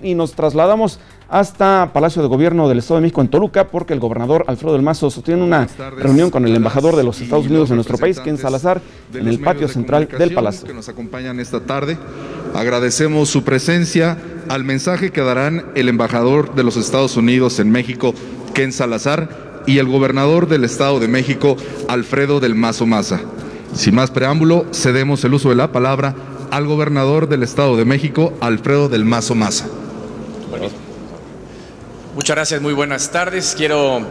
Y nos trasladamos hasta Palacio de Gobierno del Estado de México en Toluca porque el gobernador Alfredo del Mazo sostiene una reunión con el embajador de los Estados Unidos en nuestro país, Ken Salazar, en el patio central del Palacio. Que nos acompañan esta tarde. Agradecemos su presencia al mensaje que darán el embajador de los Estados Unidos en México, Ken Salazar, y el gobernador del Estado de México, Alfredo del Mazo Maza. Sin más preámbulo, cedemos el uso de la palabra al gobernador del Estado de México, Alfredo del Mazo Maza. Muchas gracias, muy buenas tardes. Quiero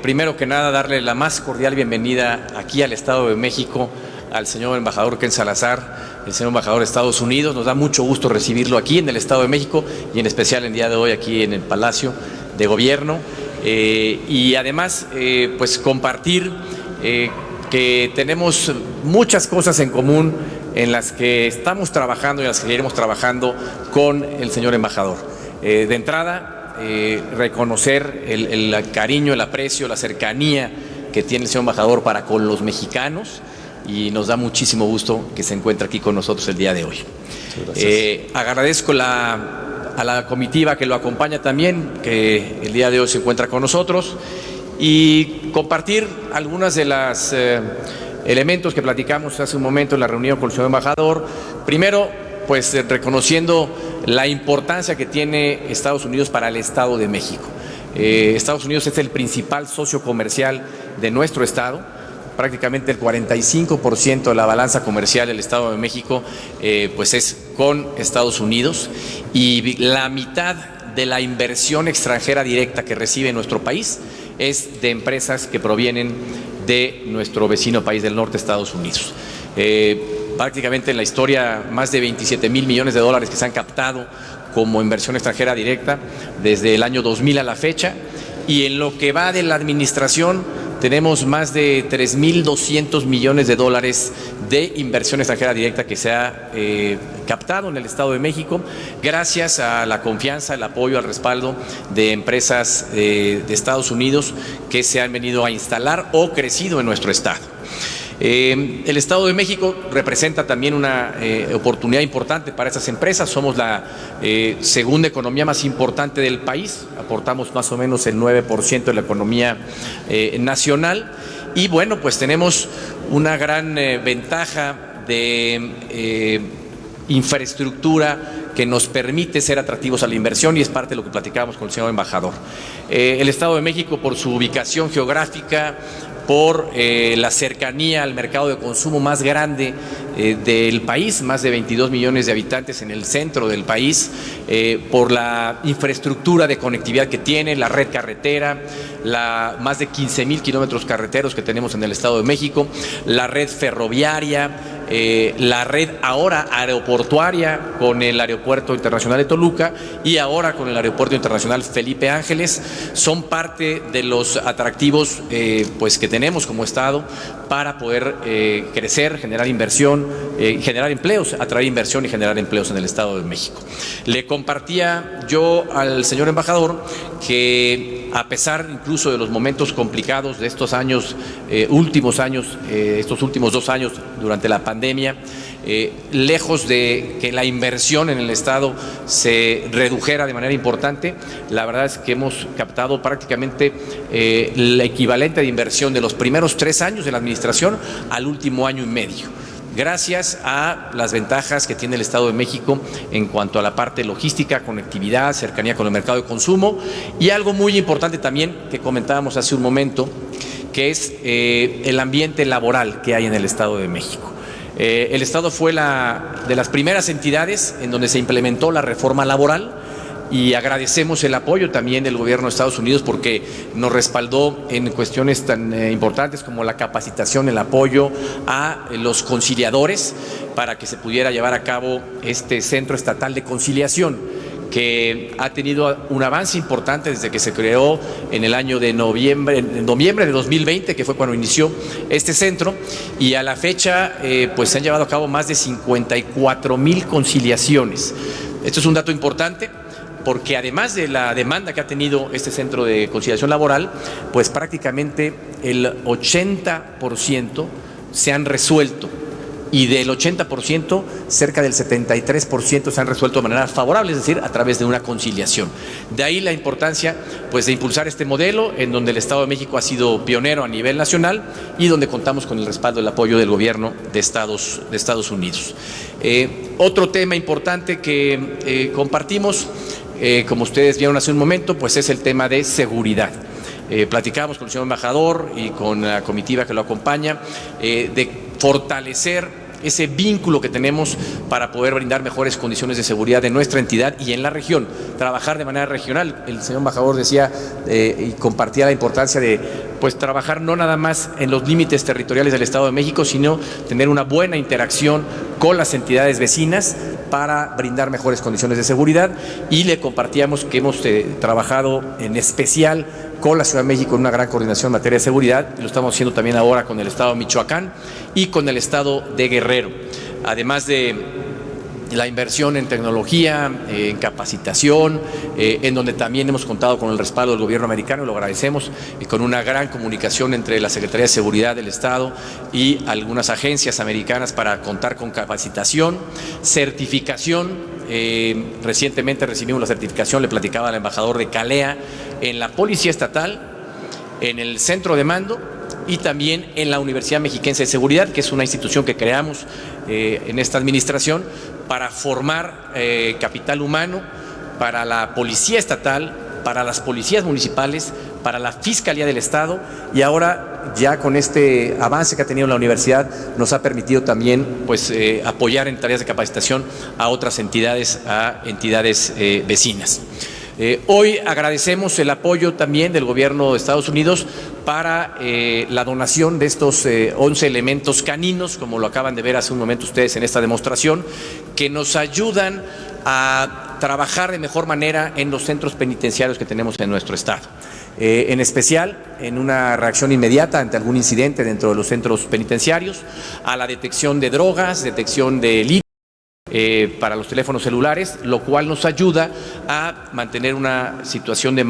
primero que nada darle la más cordial bienvenida aquí al Estado de México al señor embajador Ken Salazar, el señor embajador de Estados Unidos. Nos da mucho gusto recibirlo aquí en el Estado de México y en especial el día de hoy aquí en el Palacio de Gobierno. Y además pues compartir que tenemos muchas cosas en común en las que estamos trabajando y en las que seguiremos trabajando con el señor embajador. De entrada, reconocer el cariño, el aprecio, la cercanía que tiene el señor embajador para con los mexicanos, y nos da muchísimo gusto que se encuentre aquí con nosotros el día de hoy. Agradezco a la comitiva que lo acompaña también, que el día de hoy se encuentra con nosotros, y compartir algunas de las elementos que platicamos hace un momento en la reunión con el señor embajador. Primero, pues reconociendo la importancia que tiene Estados Unidos para el Estado de México. Estados Unidos es el principal socio comercial de nuestro Estado. Prácticamente el 45% de la balanza comercial del Estado de México pues es con Estados Unidos, y la mitad de la inversión extranjera directa que recibe nuestro país es de empresas que provienen de nuestro vecino país del norte, Estados Unidos. Prácticamente en la historia, más de 27,000 millones de dólares que se han captado como inversión extranjera directa desde el año 2000 a la fecha, y en lo que va de la administración tenemos más de 3,200 millones de dólares de inversión extranjera directa que se ha captado en el Estado de México, gracias a la confianza, el apoyo, al respaldo de empresas de Estados Unidos que se han venido a instalar o crecido en nuestro Estado. El Estado de México representa también una oportunidad importante para esas empresas. Somos la segunda economía más importante del país, aportamos más o menos el 9% de la economía nacional, y bueno, pues tenemos una gran ventaja de infraestructura que nos permite ser atractivos a la inversión, y es parte de lo que platicábamos con el señor embajador. El Estado de México, por su ubicación geográfica, por la cercanía al mercado de consumo más grande del país, más de 22 millones de habitantes en el centro del país, por la infraestructura de conectividad que tiene, la red carretera, más de 15,000 kilómetros carreteros que tenemos en el Estado de México, la red ferroviaria, la red ahora aeroportuaria con el Aeropuerto Internacional de Toluca y ahora con el Aeropuerto Internacional Felipe Ángeles, son parte de los atractivos pues que tenemos como Estado para poder crecer, generar inversión, generar empleos, atraer inversión y generar empleos en el Estado de México. Le compartía yo al señor embajador que, a pesar incluso de los momentos complicados de estos años, estos últimos 2 años durante la pandemia, lejos de que la inversión en el Estado se redujera de manera importante, la verdad es que hemos captado prácticamente el equivalente de inversión de los primeros 3 años de la administración al último año y medio, gracias a las ventajas que tiene el Estado de México en cuanto a la parte logística, conectividad, cercanía con el mercado de consumo, y algo muy importante también que comentábamos hace un momento, que es el ambiente laboral que hay en el Estado de México. El Estado fue de las primeras entidades en donde se implementó la reforma laboral, y agradecemos el apoyo también del gobierno de Estados Unidos porque nos respaldó en cuestiones tan importantes como la capacitación, el apoyo a los conciliadores para que se pudiera llevar a cabo este Centro Estatal de Conciliación, que ha tenido un avance importante desde que se creó en el año de noviembre de 2020, que fue cuando inició este centro, y a la fecha pues se han llevado a cabo más de 54,000 conciliaciones. Esto es un dato importante, porque además de la demanda que ha tenido este centro de conciliación laboral, pues prácticamente el 80% se han resuelto y del 80%, cerca del 73% se han resuelto de manera favorable, es decir, a través de una conciliación. De ahí la importancia, pues, de impulsar este modelo en donde el Estado de México ha sido pionero a nivel nacional y donde contamos con el respaldo y el apoyo del gobierno de Estados Unidos. Otro tema importante que compartimos, como ustedes vieron hace un momento, pues es el tema de seguridad. Platicamos con el señor embajador y con la comitiva que lo acompaña de fortalecer ese vínculo que tenemos para poder brindar mejores condiciones de seguridad en nuestra entidad y en la región, trabajar de manera regional. El señor embajador decía y compartía la importancia de, pues, trabajar no nada más en los límites territoriales del Estado de México, sino tener una buena interacción con las entidades vecinas para brindar mejores condiciones de seguridad, y le compartíamos que hemos trabajado en especial con la Ciudad de México en una gran coordinación en materia de seguridad, y lo estamos haciendo también ahora con el Estado de Michoacán y con el Estado de Guerrero, además de la inversión en tecnología, en capacitación, en donde también hemos contado con el respaldo del gobierno americano, y lo agradecemos, y con una gran comunicación entre la Secretaría de Seguridad del Estado y algunas agencias americanas para contar con capacitación, certificación. Recientemente recibimos la certificación, le platicaba al embajador, de CALEA en la Policía Estatal, en el Centro de Mando y también en la Universidad Mexiquense de Seguridad, que es una institución que creamos en esta administración para formar capital humano para la Policía Estatal, para las policías municipales, para la Fiscalía del Estado, y ahora ya con este avance que ha tenido la universidad nos ha permitido también, pues, apoyar en tareas de capacitación a otras entidades, vecinas. Hoy agradecemos el apoyo también del gobierno de Estados Unidos para la donación de estos 11 elementos caninos, como lo acaban de ver hace un momento ustedes en esta demostración, que nos ayudan a trabajar de mejor manera en los centros penitenciarios que tenemos en nuestro estado. En especial en una reacción inmediata ante algún incidente dentro de los centros penitenciarios, a la detección de drogas, detección de líquidos para los teléfonos celulares, lo cual nos ayuda a mantener una situación de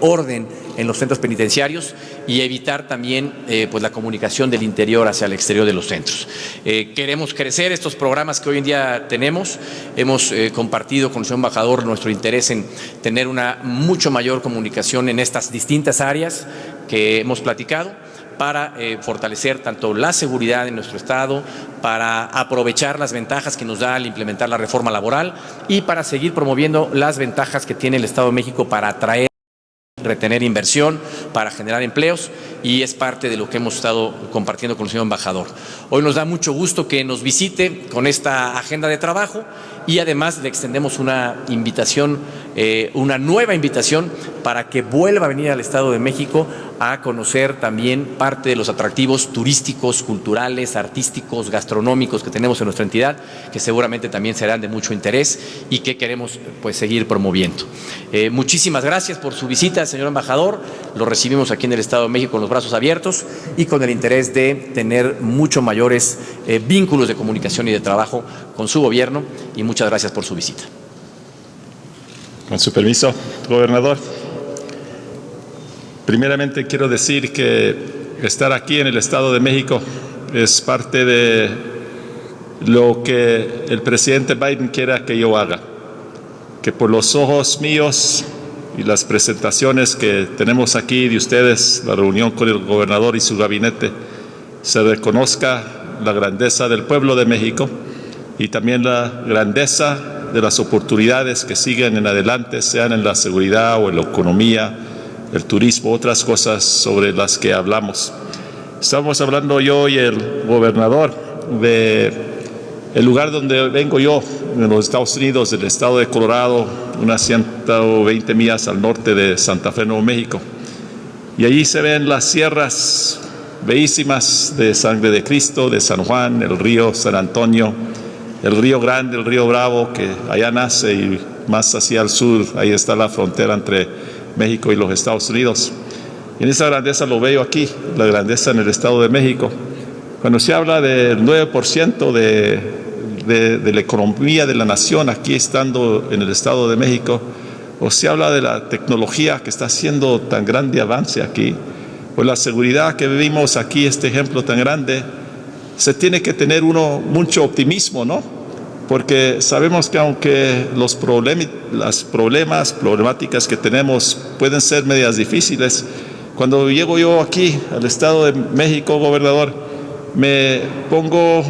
orden en los centros penitenciarios y evitar también pues la comunicación del interior hacia el exterior de los centros. Queremos crecer estos programas que hoy en día tenemos. Hemos compartido con el señor embajador nuestro interés en tener una mucho mayor comunicación en estas distintas áreas que hemos platicado, para fortalecer tanto la seguridad en nuestro estado, para aprovechar las ventajas que nos da al implementar la reforma laboral y para seguir promoviendo las ventajas que tiene el Estado de México para atraer, retener inversión, para generar empleos, y es parte de lo que hemos estado compartiendo con el señor embajador. Hoy nos da mucho gusto que nos visite con esta agenda de trabajo, y además le extendemos una invitación, una nueva invitación para que vuelva a venir al Estado de México a conocer también parte de los atractivos turísticos, culturales, artísticos, gastronómicos que tenemos en nuestra entidad, que seguramente también serán de mucho interés y que queremos, pues, seguir promoviendo. Muchísimas gracias por su visita, señor embajador. Lo recibimos aquí en el Estado de México con los brazos abiertos y con el interés de tener mucho mayores vínculos de comunicación y de trabajo con su gobierno, y muchas gracias por su visita. Con su permiso, gobernador. Primeramente quiero decir que estar aquí en el Estado de México es parte de lo que el presidente Biden quiera que yo haga. Que por los ojos míos y las presentaciones que tenemos aquí de ustedes, la reunión con el gobernador y su gabinete, se reconozca la grandeza del pueblo de México y también la grandeza de las oportunidades que siguen en adelante, sean en la seguridad o en la economía, el turismo, otras cosas sobre las que hablamos. Estamos hablando yo y el gobernador de el lugar donde vengo yo, en los Estados Unidos, del estado de Colorado, unas 120 millas al norte de Santa Fe, Nuevo México. Y allí se ven las sierras bellísimas de Sangre de Cristo, de San Juan, el río San Antonio, el río Grande, el río Bravo, que allá nace, y más hacia el sur, ahí está la frontera entre México y los Estados Unidos. Y en esa grandeza lo veo aquí, la grandeza en el Estado de México. Cuando se habla del 9% de la economía de la nación aquí estando en el Estado de México, o se habla de la tecnología que está haciendo tan grande avance aquí, o la seguridad que vivimos aquí, este ejemplo tan grande, se tiene que tener uno mucho optimismo, ¿no? Porque sabemos que aunque las problemáticas que tenemos pueden ser medias difíciles, cuando llego yo aquí al Estado de México, gobernador, me pongo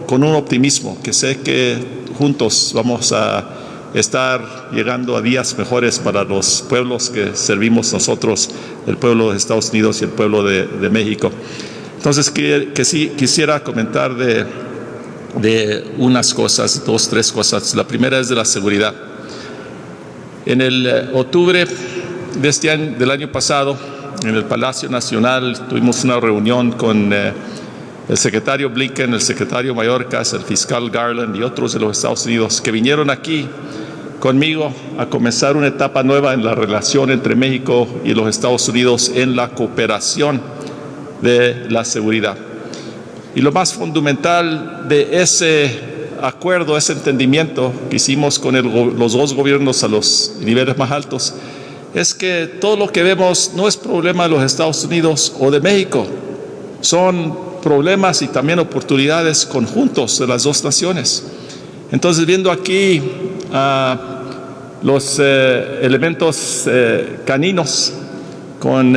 con un optimismo, que sé que juntos vamos a estar llegando a días mejores para los pueblos que servimos nosotros, el pueblo de Estados Unidos y el pueblo de México. Entonces, que sí quisiera comentar de unas cosas, 2, 3 cosas. La primera es de la seguridad. En el octubre de este año, del año pasado, en el Palacio Nacional, tuvimos una reunión con el secretario Blinken, el secretario Mayorkas, el fiscal Garland y otros de los Estados Unidos que vinieron aquí conmigo a comenzar una etapa nueva en la relación entre México y los Estados Unidos en la cooperación de la seguridad. Y lo más fundamental de ese acuerdo, ese entendimiento que hicimos con los dos gobiernos a los niveles más altos, es que todo lo que vemos no es problema de los Estados Unidos o de México, son problemas y también oportunidades conjuntos de las dos naciones. Entonces, viendo aquí los elementos caninos con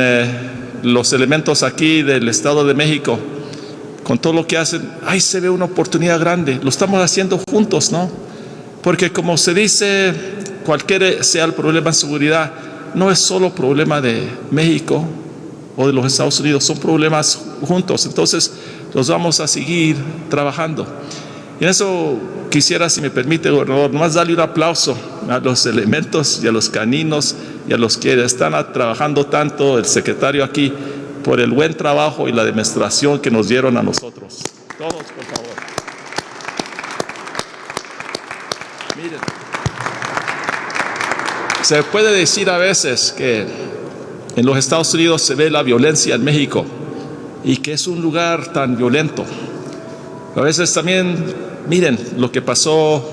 los elementos aquí del Estado de México, con todo lo que hacen, ahí se ve una oportunidad grande. Lo estamos haciendo juntos, ¿no? Porque como se dice, cualquier sea el problema de seguridad, no es solo problema de México o de los Estados Unidos, son problemas juntos. Entonces, los vamos a seguir trabajando. Y en eso quisiera, si me permite, gobernador, nomás darle un aplauso a los elementos y a los caninos y a los que están trabajando tanto, el secretario aquí, por el buen trabajo y la demostración que nos dieron a nosotros. Todos, por favor. Miren, se puede decir a veces que en los Estados Unidos se ve la violencia en México y que es un lugar tan violento. A veces también, miren lo que pasó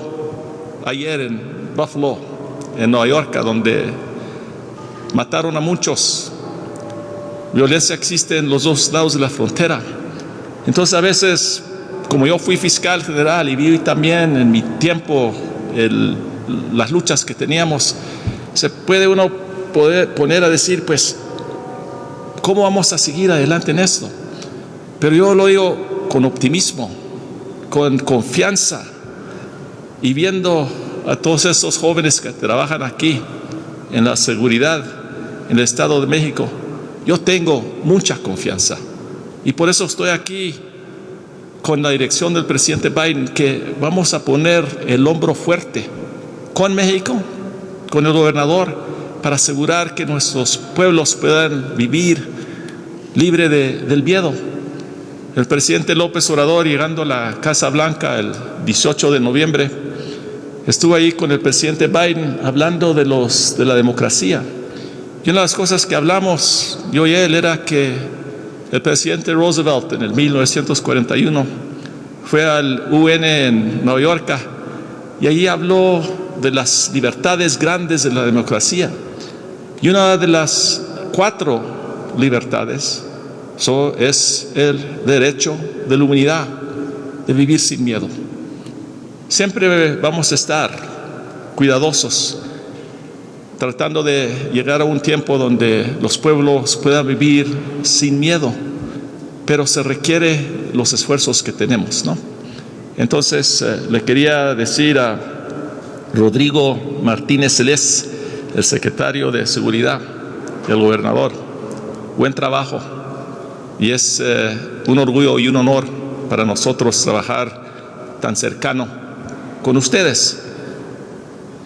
ayer en Buffalo, en Nueva York, donde mataron a muchos. Violencia existe en los dos lados de la frontera. Entonces, a veces, como yo fui fiscal general y vi también en mi tiempo las luchas que teníamos, se puede uno poner a decir, pues, ¿cómo vamos a seguir adelante en esto? Pero yo lo digo con optimismo, con confianza, y viendo a todos esos jóvenes que trabajan aquí en la seguridad en el Estado de México, yo tengo mucha confianza. Y por eso estoy aquí con la dirección del presidente Biden, que vamos a poner el hombro fuerte con México, con el gobernador, para asegurar que nuestros pueblos puedan vivir libre del miedo. El presidente López Obrador, llegando a la Casa Blanca el 18 de noviembre, estuvo ahí con el presidente Biden hablando de la democracia. Y una de las cosas que hablamos, yo y él, era que el presidente Roosevelt en el 1941 fue al UN en Nueva York y allí habló de las libertades grandes de la democracia. Y una de las 4 libertades es el derecho de la humanidad, de vivir sin miedo. Siempre vamos a estar cuidadosos, tratando de llegar a un tiempo donde los pueblos puedan vivir sin miedo, pero se requiere los esfuerzos que tenemos, ¿no? Entonces, le quería decir a Rodrigo Martínez Celés, el secretario de Seguridad, el gobernador, buen trabajo, y es un orgullo y un honor para nosotros trabajar tan cercano con ustedes.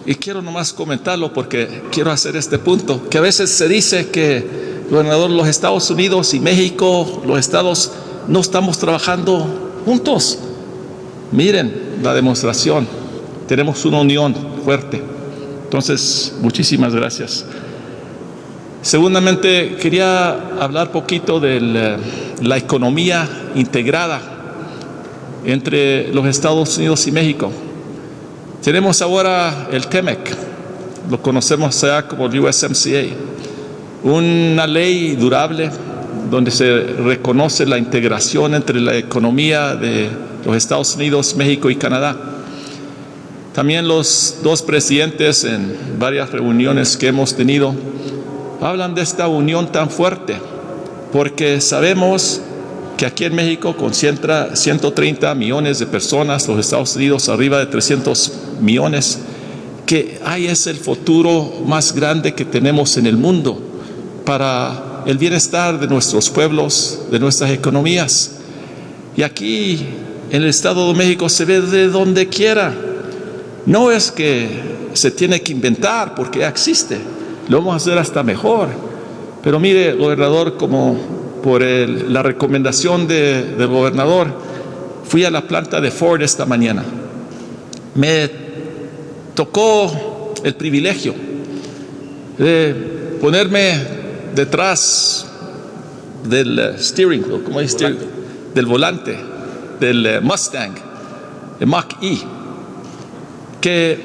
Y quiero nomás comentarlo porque quiero hacer este punto, que a veces se dice que, gobernador, los Estados Unidos y México, los estados, no estamos trabajando juntos. Miren la demostración, tenemos una unión fuerte. Entonces, muchísimas gracias. Segundamente, quería hablar poquito de la economía integrada entre los Estados Unidos y México. Tenemos ahora el TEMEC, lo conocemos ya como el USMCA, una ley durable donde se reconoce la integración entre la economía de los Estados Unidos, México y Canadá. También los dos presidentes en varias reuniones que hemos tenido hablan de esta unión tan fuerte, porque sabemos que aquí en México concentra 130 millones de personas, los Estados Unidos arriba de 300 millones, que ahí es el futuro más grande que tenemos en el mundo para el bienestar de nuestros pueblos, de nuestras economías. Y aquí en el Estado de México se ve de donde quiera. No es que se tiene que inventar, porque ya existe, lo vamos a hacer hasta mejor. Pero mire, gobernador, como por la recomendación del gobernador, fui a la planta de Ford esta mañana. Me tocó el privilegio de ponerme detrás del steering wheel, ¿cómo es? Del volante, del Mustang, el Mach-E, que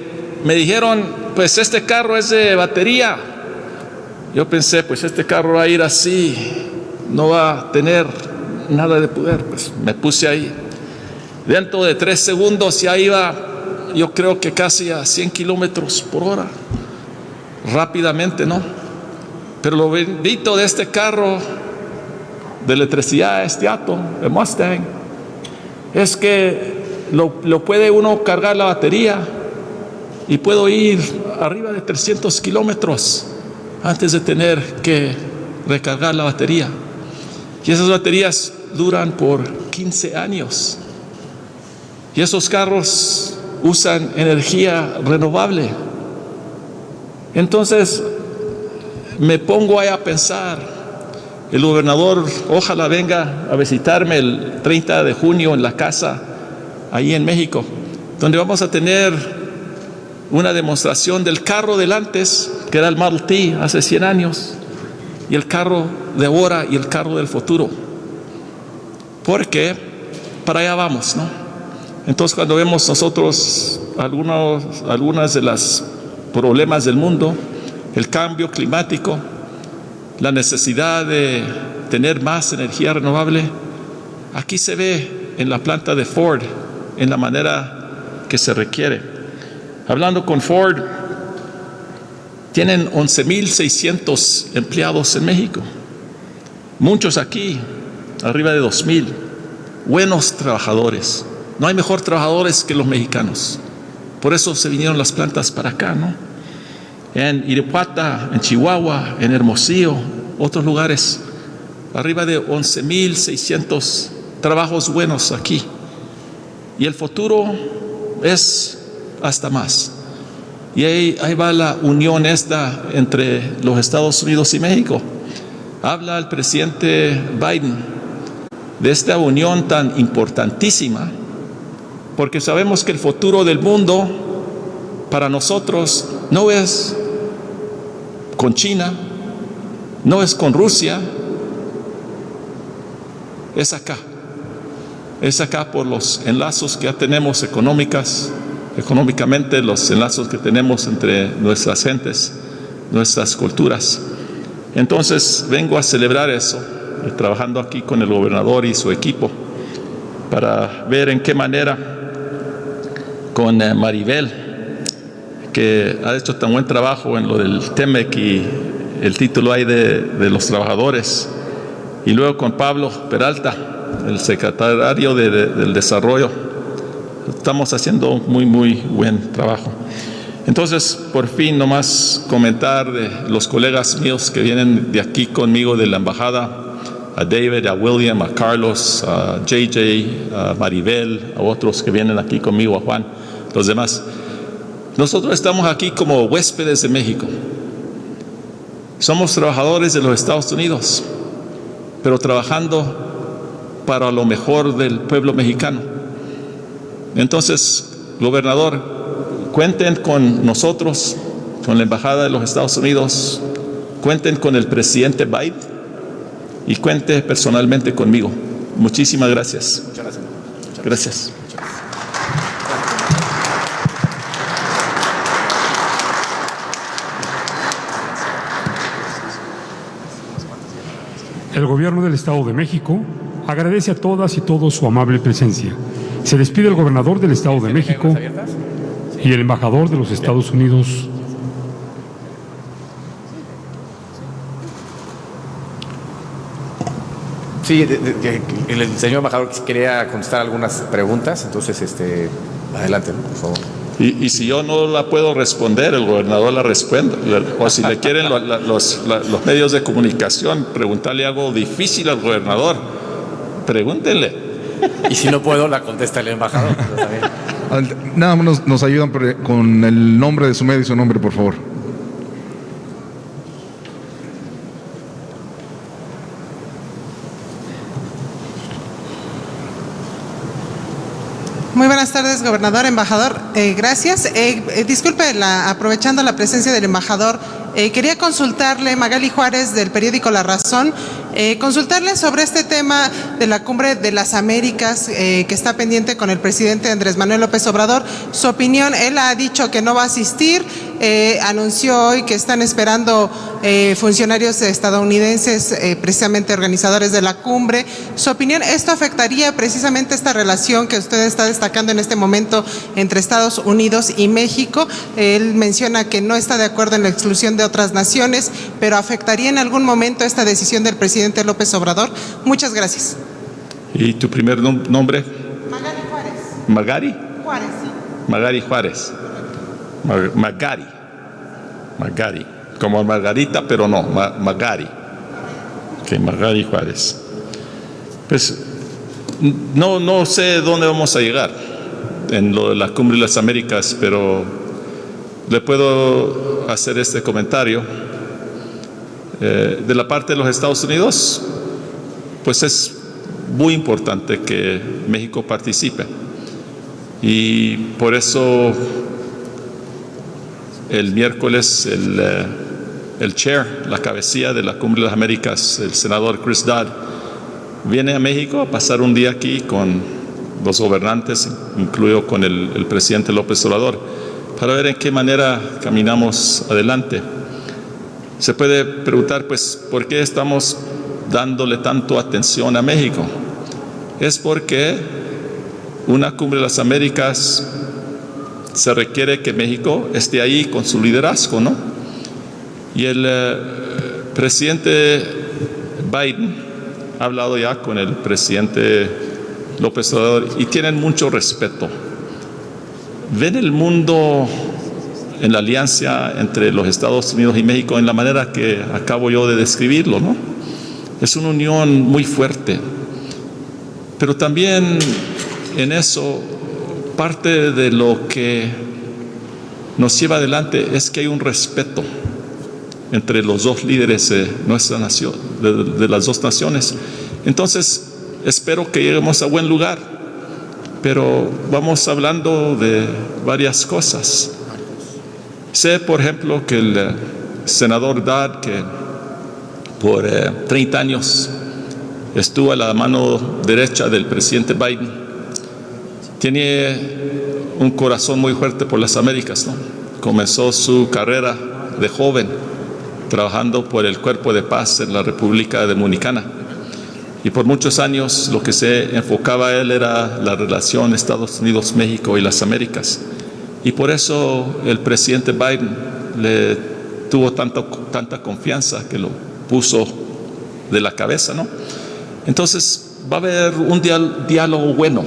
me dijeron, pues este carro es de batería. Yo pensé, pues este carro va a ir así, no va a tener nada de poder. Pues me puse ahí. Dentro de 3 segundos ya iba, yo creo que casi a 100 kilómetros por hora. Rápidamente, ¿no? Pero lo bendito de este carro de electricidad, este auto, el Mustang, es que lo puede uno cargar la batería y puedo ir arriba de 300 kilómetros antes de tener que recargar la batería. Y esas baterías duran por 15 años. Y esos carros usan energía renovable. Entonces me pongo ahí a pensar, el gobernador ojalá venga a visitarme el 30 de junio en la casa ahí en México, donde vamos a tener una demostración del carro del antes, que era el Model T hace 100 años, y el carro de ahora y el carro del futuro. Porque para allá vamos, ¿no? Entonces, cuando vemos nosotros algunas de las problemas del mundo, el cambio climático, la necesidad de tener más energía renovable, aquí se ve en la planta de Ford, en la manera que se requiere. Hablando con Ford, tienen 11,600 empleados en México. Muchos aquí, arriba de 2,000. Buenos trabajadores. No hay mejor trabajadores que los mexicanos. Por eso se vinieron las plantas para acá, ¿no? En Irapuato, en Chihuahua, en Hermosillo, otros lugares. Arriba de 11,600 trabajos buenos aquí. Y el futuro es hasta más. Y ahí va la unión esta entre los Estados Unidos y México. Habla el presidente Biden de esta unión tan importantísima, porque sabemos que el futuro del mundo para nosotros no es con China, no es con Rusia, es acá. Es acá por los enlazos que ya tenemos económicamente, los enlazos que tenemos entre nuestras gentes, nuestras culturas. Entonces vengo a celebrar eso, trabajando aquí con el gobernador y su equipo, para ver en qué manera con Maribel, que ha hecho tan buen trabajo en lo del TEMEC y el título ahí de los trabajadores, y luego con Pablo Peralta, el secretario del desarrollo. Estamos haciendo muy buen trabajo. Entonces, por fin, nomás comentar de los colegas míos que vienen de aquí conmigo de la embajada, a David, a William, a Carlos, a JJ, a Maribel, a otros que vienen aquí conmigo, a Juan, los demás. Nosotros estamos aquí como huéspedes de México. Somos trabajadores de los Estados Unidos, pero trabajando para lo mejor del pueblo mexicano. Entonces, gobernador, cuenten con nosotros, con la Embajada de los Estados Unidos, cuenten con el presidente Biden y cuente personalmente conmigo. Muchísimas gracias. Muchas gracias. Gracias. El Gobierno del Estado de México agradece a todas y todos su amable presencia. Se despide el Gobernador del Estado de México y el Embajador de los Estados Unidos. Sí, el señor embajador quería contestar algunas preguntas, entonces adelante, ¿no? Por favor. Y si yo no la puedo responder, el gobernador la responde. O si le quieren los medios de comunicación preguntarle algo difícil al gobernador, pregúntenle. Y si no puedo, la contesta el embajador. Nada más nos ayudan con el nombre de su medio y su nombre, por favor. Muy buenas tardes, gobernador, embajador. Gracias. Disculpe, aprovechando la presencia del embajador, quería consultarle, Magali Juárez, del periódico La Razón, consultarle sobre este tema de la Cumbre de las Américas que está pendiente con el presidente Andrés Manuel López Obrador. Su opinión, él ha dicho que no va a asistir, anunció hoy que están esperando funcionarios estadounidenses, precisamente organizadores de la cumbre. Su opinión, ¿esto afectaría precisamente esta relación que usted está destacando en este momento entre Estados Unidos y México? Él menciona que no está de acuerdo en la exclusión de otras naciones, pero ¿afectaría en algún momento esta decisión del presidente López Obrador? Muchas gracias. ¿Y tu primer nombre? Magali Juárez. ¿Magari? Juárez, sí. Magari Juárez. Magari. Como Margarita, pero no, Magari. Ok, Magari Juárez. Pues no sé dónde vamos a llegar en lo de la Cumbre de las Américas, pero le puedo hacer este comentario. De la parte de los Estados Unidos, pues es muy importante que México participe. Y por eso el miércoles el chair, la cabecilla de la Cumbre de las Américas, el senador Chris Dodd, viene a México a pasar un día aquí con los gobernantes, incluido con el presidente López Obrador, para ver en qué manera caminamos adelante. Se puede preguntar, pues, ¿por qué estamos dándole tanto atención a México? Es porque una Cumbre de las Américas se requiere que México esté ahí con su liderazgo, ¿no? Y el presidente Biden ha hablado ya con el presidente López Obrador y tienen mucho respeto. Ven el mundo en la alianza entre los Estados Unidos y México en la manera que acabo yo de describirlo, ¿no? Es una unión muy fuerte. Pero también en eso, parte de lo que nos lleva adelante es que hay un respeto entre los dos líderes de nuestra nación, de las dos naciones. Entonces, espero que lleguemos a buen lugar, pero vamos hablando de varias cosas. Sé, por ejemplo, que el senador Dodd, que por 30 años estuvo a la mano derecha del presidente Biden, tiene un corazón muy fuerte por las Américas, ¿no? Comenzó su carrera de joven trabajando por el Cuerpo de Paz en la República Dominicana. Y por muchos años lo que se enfocaba a él era la relación Estados Unidos-México y las Américas. Y por eso el presidente Biden le tuvo tanta confianza que lo puso de la cabeza, ¿no? Entonces va a haber un diálogo bueno.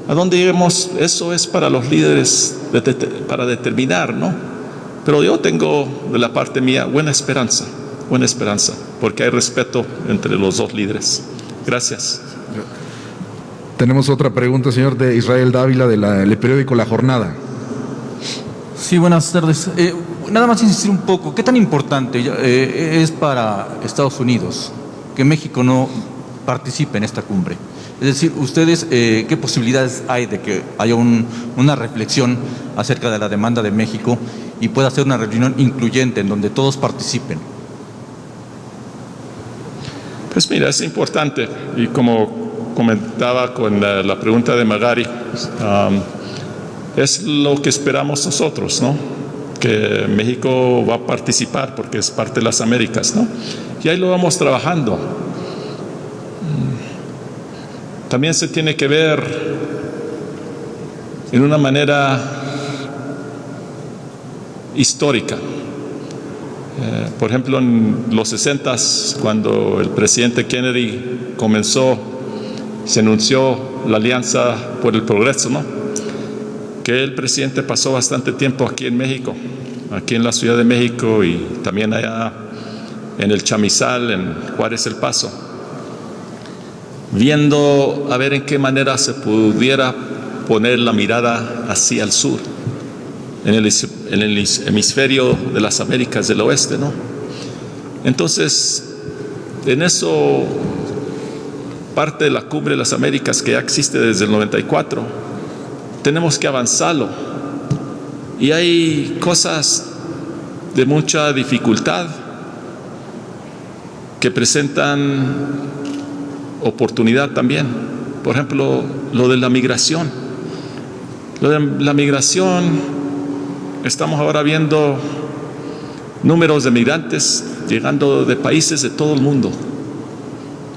¿A dónde lleguemos? Eso es para los líderes para determinar, ¿no? Pero yo tengo de la parte mía buena esperanza, porque hay respeto entre los dos líderes. Gracias. Tenemos otra pregunta, señor, de Israel Dávila, del periódico La Jornada. Sí, buenas tardes. Nada más insistir un poco, ¿qué tan importante es para Estados Unidos que México no participe en esta cumbre? Es decir, ustedes, ¿qué posibilidades hay de que haya una reflexión acerca de la demanda de México y pueda ser una reunión incluyente en donde todos participen? Pues mira, es importante, y como comentaba con la pregunta de Magari, es lo que esperamos nosotros, ¿no? Que México va a participar porque es parte de las Américas, ¿no? Y ahí lo vamos trabajando. también se tiene que ver en una manera histórica. Por ejemplo, en los 60s, cuando el presidente Kennedy se anunció la Alianza por el Progreso, ¿no? Que el presidente pasó bastante tiempo aquí en México, aquí en la Ciudad de México y también allá en el Chamizal, en Juárez El Paso, viendo a ver en qué manera se pudiera poner la mirada hacia el sur, en el hemisferio de las Américas del Oeste, ¿no? Entonces, en eso, parte de la Cumbre de las Américas, que ya existe desde el 94, tenemos que avanzarlo. Y hay cosas de mucha dificultad que presentan oportunidad también. Por ejemplo, lo de la migración. Lo de la migración, estamos ahora viendo números de migrantes llegando de países de todo el mundo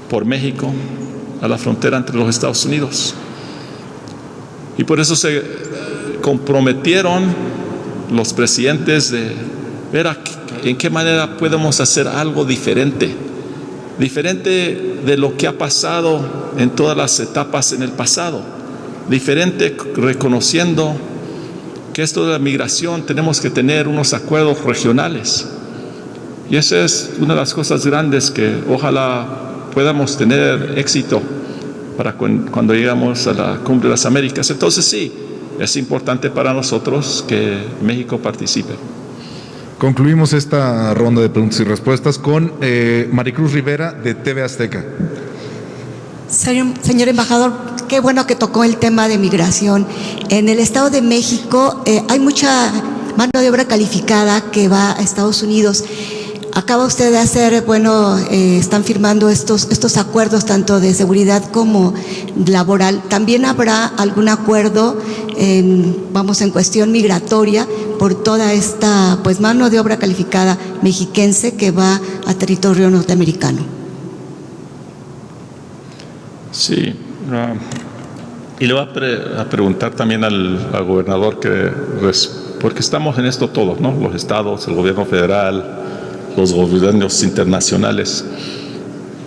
por México a la frontera entre los Estados Unidos. Y por eso se comprometieron los presidentes de ver en qué manera podemos hacer algo diferente de lo que ha pasado en todas las etapas en el pasado, diferente, reconociendo que esto de la migración tenemos que tener unos acuerdos regionales. Y esa es una de las cosas grandes que ojalá podamos tener éxito para cuando llegamos a la Cumbre de las Américas. Entonces sí, es importante para nosotros que México participe. Concluimos esta ronda de preguntas y respuestas con Maricruz Rivera de TV Azteca. Señor embajador, qué bueno que tocó el tema de migración. En el Estado de México hay mucha mano de obra calificada que va a Estados Unidos. Acaba usted de hacer, están firmando estos acuerdos tanto de seguridad como laboral. ¿También habrá algún acuerdo, en cuestión migratoria por toda esta mano de obra calificada mexiquense que va a territorio norteamericano? Sí, y le voy a preguntar también al gobernador porque estamos en esto todos, ¿no? Los estados, el gobierno federal, los gobiernos internacionales.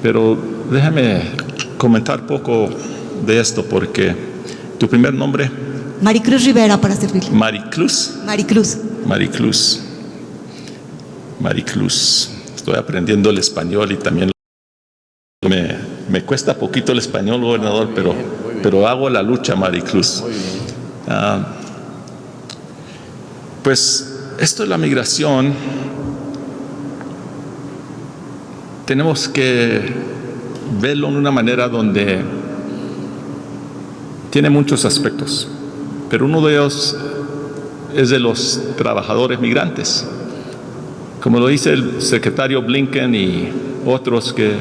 Pero déjame comentar poco de esto porque tu primer nombre. Maricruz Rivera, para servirle. Maricruz. Estoy aprendiendo el español y también me cuesta poquito el español, gobernador, pero hago la lucha, Maricruz. Pues esto de la migración tenemos que verlo en una manera donde tiene muchos aspectos, pero uno de ellos es de los trabajadores migrantes. Como lo dice el secretario Blinken y otros, que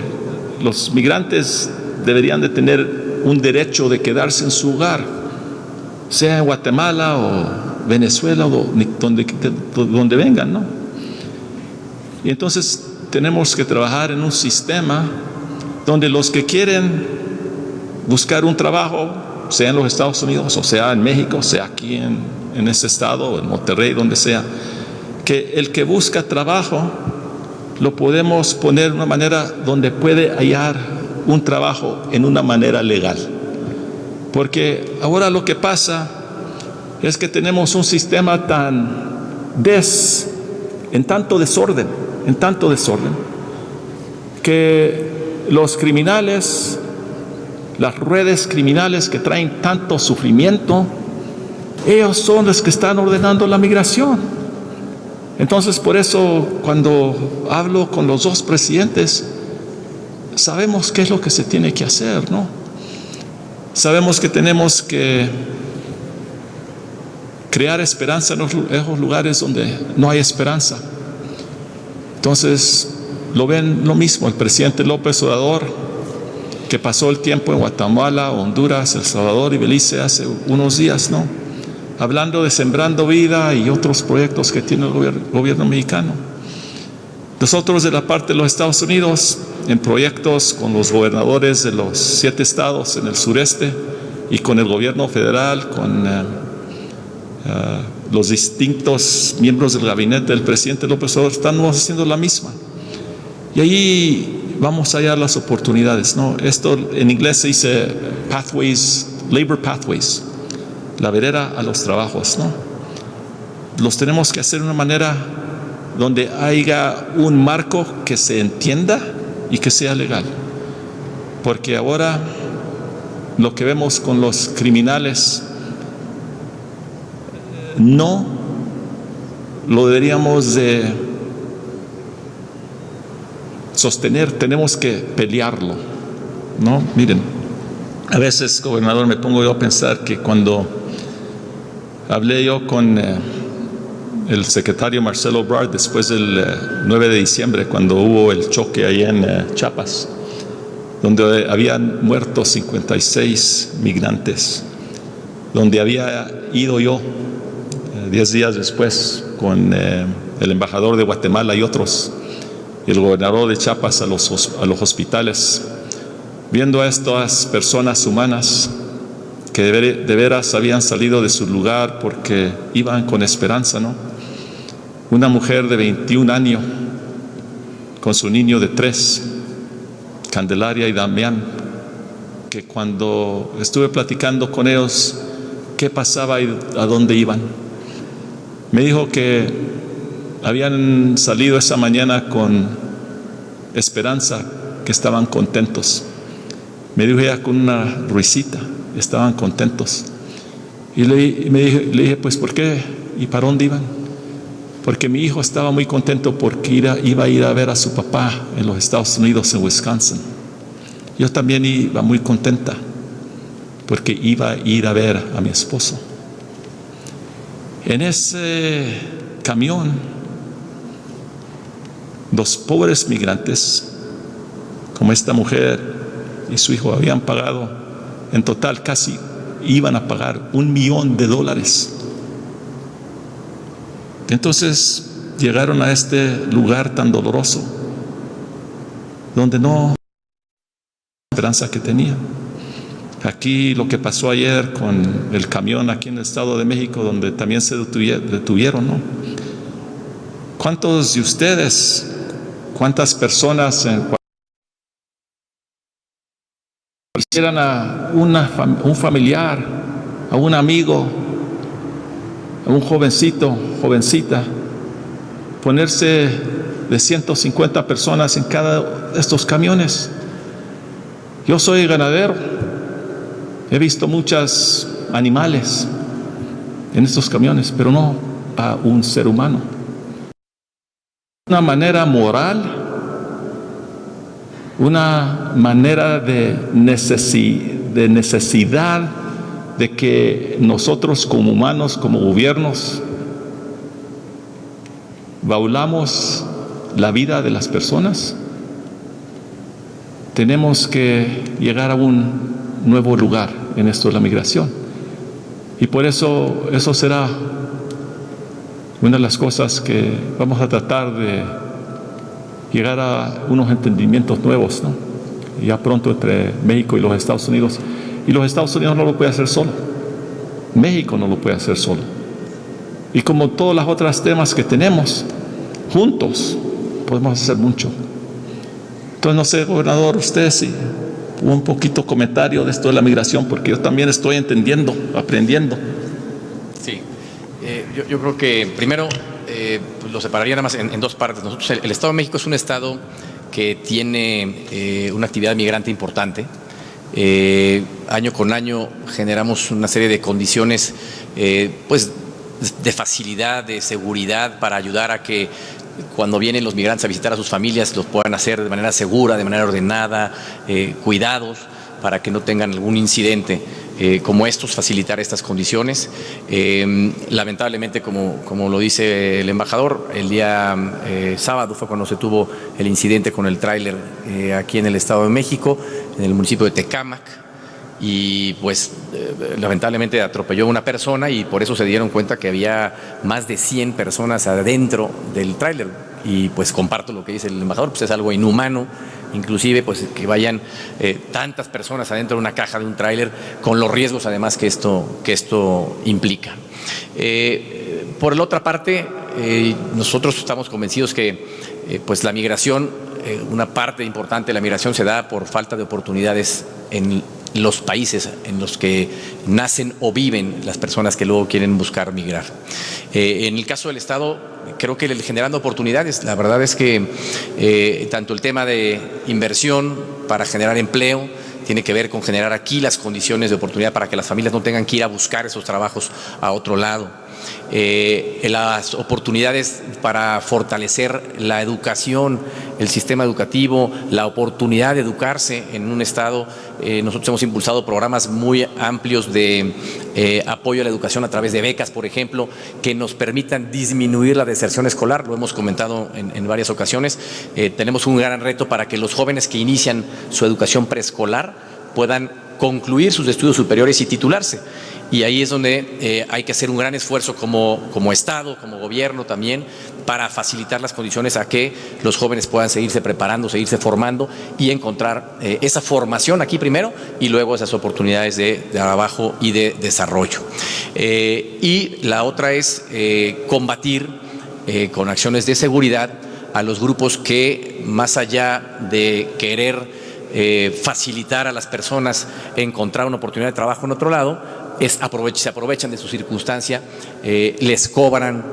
los migrantes deberían de tener un derecho de quedarse en su hogar, sea en Guatemala o Venezuela o donde vengan, ¿no? Y entonces tenemos que trabajar en un sistema donde los que quieren buscar un trabajo, sea en los Estados Unidos o sea en México, sea aquí en ese estado o en Monterrey, donde sea, que el que busca trabajo lo podemos poner de una manera donde puede hallar un trabajo en una manera legal. Porque ahora lo que pasa es que tenemos un sistema en tanto desorden, que los criminales, las redes criminales que traen tanto sufrimiento, ellos son los que están ordenando la migración. Entonces, por eso, cuando hablo con los dos presidentes, sabemos qué es lo que se tiene que hacer, ¿no? Sabemos que tenemos que crear esperanza en esos lugares donde no hay esperanza. Entonces, lo ven lo mismo el presidente López Obrador, que pasó el tiempo en Guatemala, Honduras, El Salvador y Belice hace unos días, ¿no? Hablando de Sembrando Vida y otros proyectos que tiene el gobierno mexicano, Nosotros de la parte de los Estados Unidos, en proyectos con los gobernadores de los 7 estados en el sureste y con el gobierno federal, con los distintos miembros del gabinete del presidente López Obrador, estamos haciendo la misma. Y ahí vamos a hallar las oportunidades, ¿no? Esto en inglés se dice pathways, labor pathways, la vereda a los trabajos, ¿no? Los tenemos que hacer de una manera donde haya un marco que se entienda y que sea legal. Porque ahora lo que vemos con los criminales no lo deberíamos de sostener, tenemos que pelearlo, ¿no? Miren, a veces, gobernador, me pongo yo a pensar que cuando hablé yo con el secretario Marcelo Ebrard después del 9 de diciembre, cuando hubo el choque ahí en Chiapas, donde habían muerto 56 migrantes, donde había ido yo 10 días después con el embajador de Guatemala y otros, y el gobernador de Chiapas a los hospitales, viendo a estas personas humanas que de veras habían salido de su lugar porque iban con esperanza, ¿no? Una mujer de 21 años con su niño de 3, Candelaria y Damián, que cuando estuve platicando con ellos qué pasaba y a dónde iban, me dijo que habían salido esa mañana con esperanza, que estaban contentos. Me dijo ella con una risita, estaban contentos. Y le dije, pues ¿por qué? ¿Y para dónde iban? Porque mi hijo estaba muy contento porque iba a ir a ver a su papá en los Estados Unidos, en Wisconsin. Yo también iba muy contenta porque iba a ir a ver a mi esposo. En ese camión, los pobres migrantes, como esta mujer y su hijo, habían pagado, en total casi iban a pagar $1 millón. Entonces llegaron a este lugar tan doloroso, donde no había esperanza que tenían. Aquí lo que pasó ayer con el camión aquí en el Estado de México, donde también se detuvieron, ¿no? ¿Cuántos de ustedes, cuántas personas quisieran a un familiar, a un amigo, a un jovencito, jovencita, ponerse de 150 personas en cada de estos camiones? Yo soy ganadero, he visto muchos animales en estos camiones, pero no a un ser humano. Una manera moral, una manera de necesidad de que nosotros como humanos, como gobiernos, baulamos la vida de las personas. Tenemos que llegar a un nuevo lugar en esto de la migración. Y por eso será una de las cosas que vamos a tratar de llegar a unos entendimientos nuevos, ¿no? Ya pronto entre México y los Estados Unidos. Y los Estados Unidos no lo puede hacer solo. México no lo puede hacer solo. Y como todos los otros temas que tenemos, juntos podemos hacer mucho. Entonces, no sé, gobernador, usted sí un poquito comentario de esto de la migración, porque yo también estoy entendiendo, aprendiendo. Sí, yo creo que primero lo separaría nada más en dos partes. Nosotros, el Estado de México es un estado que tiene una actividad migrante importante. Año con año generamos una serie de condiciones pues de facilidad, de seguridad, para ayudar a que cuando vienen los migrantes a visitar a sus familias los puedan hacer de manera segura, de manera ordenada, cuidados, para que no tengan algún incidente como estos, facilitar estas condiciones. Lamentablemente, como lo dice el embajador, el día sábado fue cuando se tuvo el incidente con el tráiler aquí en el Estado de México, en el municipio de Tecámac, y pues lamentablemente atropelló a una persona, y por eso se dieron cuenta que había más de 100 personas adentro del tráiler. y pues comparto lo que dice el embajador, pues es algo inhumano, inclusive pues que vayan tantas personas adentro de una caja de un tráiler con los riesgos además que esto implica. Por la otra parte, nosotros estamos convencidos que pues la migración, una parte importante de la migración se da por falta de oportunidades en los países en los que nacen o viven las personas que luego quieren buscar migrar. En el caso del Estado, creo que generando oportunidades, la verdad es que tanto el tema de inversión para generar empleo, tiene que ver con generar aquí las condiciones de oportunidad para que las familias no tengan que ir a buscar esos trabajos a otro lado. Las oportunidades para fortalecer la educación, el sistema educativo, la oportunidad de educarse en un estado. Nosotros hemos impulsado programas muy amplios de apoyo a la educación a través de becas, por ejemplo, que nos permitan disminuir la deserción escolar. Lo hemos comentado en varias ocasiones. Tenemos un gran reto para que los jóvenes que inician su educación preescolar puedan concluir sus estudios superiores y titularse. Y ahí es donde hay que hacer un gran esfuerzo como Estado, como gobierno también, para facilitar las condiciones a que los jóvenes puedan seguirse preparando, seguirse formando y encontrar esa formación aquí primero y luego esas oportunidades de trabajo y de desarrollo. Y la otra es combatir con acciones de seguridad a los grupos que, más allá de querer facilitar a las personas encontrar una oportunidad de trabajo en otro lado, se aprovechan de su circunstancia, les cobran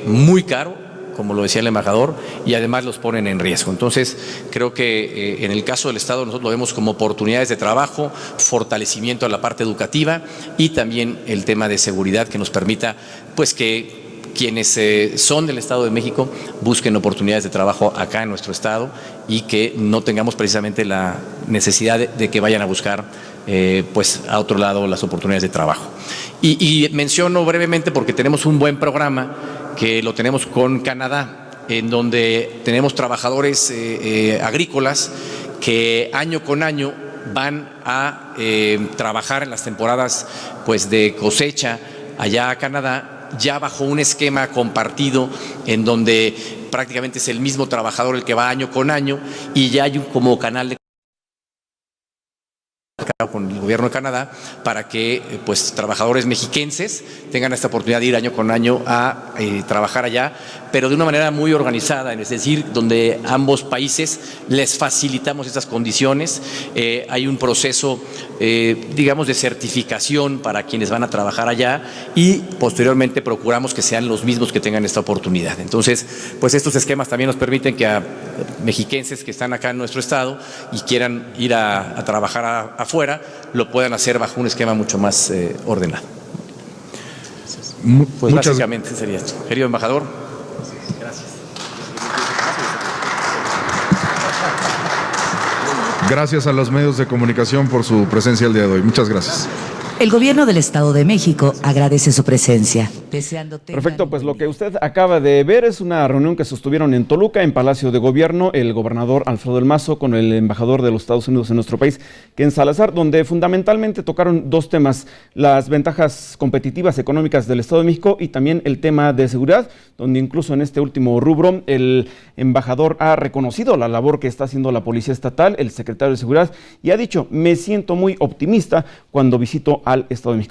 muy caro, como lo decía el embajador, y además los ponen en riesgo. Entonces, creo que en el caso del Estado nosotros lo vemos como oportunidades de trabajo, fortalecimiento a la parte educativa y también el tema de seguridad que nos permita pues que quienes son del Estado de México busquen oportunidades de trabajo acá en nuestro Estado y que no tengamos precisamente la necesidad de que vayan a buscar pues a otro lado las oportunidades de trabajo. Y menciono brevemente porque tenemos un buen programa que lo tenemos con Canadá, en donde tenemos trabajadores agrícolas que año con año van a trabajar en las temporadas pues de cosecha allá a Canadá, ya bajo un esquema compartido en donde prácticamente es el mismo trabajador el que va año con año y ya hay un como canal de con el gobierno de Canadá para que pues trabajadores mexiquenses tengan esta oportunidad de ir año con año a trabajar allá, pero de una manera muy organizada, es decir, donde ambos países les facilitamos estas condiciones. Hay un proceso, digamos, de certificación para quienes van a trabajar allá y posteriormente procuramos que sean los mismos que tengan esta oportunidad. Entonces, pues estos esquemas también nos permiten que a mexiquenses que están acá en nuestro estado y quieran ir a trabajar afuera, lo puedan hacer bajo un esquema mucho más ordenado. Pues básicamente sería esto. Querido embajador, gracias. Gracias a los medios de comunicación por su presencia el día de hoy. Muchas gracias. El gobierno del Estado de México agradece su presencia. Perfecto, pues lo que usted acaba de ver es una reunión que sostuvieron en Toluca, en Palacio de Gobierno, el gobernador Alfredo del Mazo con el embajador de los Estados Unidos en nuestro país, Ken Salazar, donde fundamentalmente tocaron dos temas: las ventajas competitivas económicas del Estado de México y también el tema de seguridad, donde incluso en este último rubro el embajador ha reconocido la labor que está haciendo la Policía Estatal, el secretario de Seguridad, y ha dicho: me siento muy optimista cuando visito al Estado de México.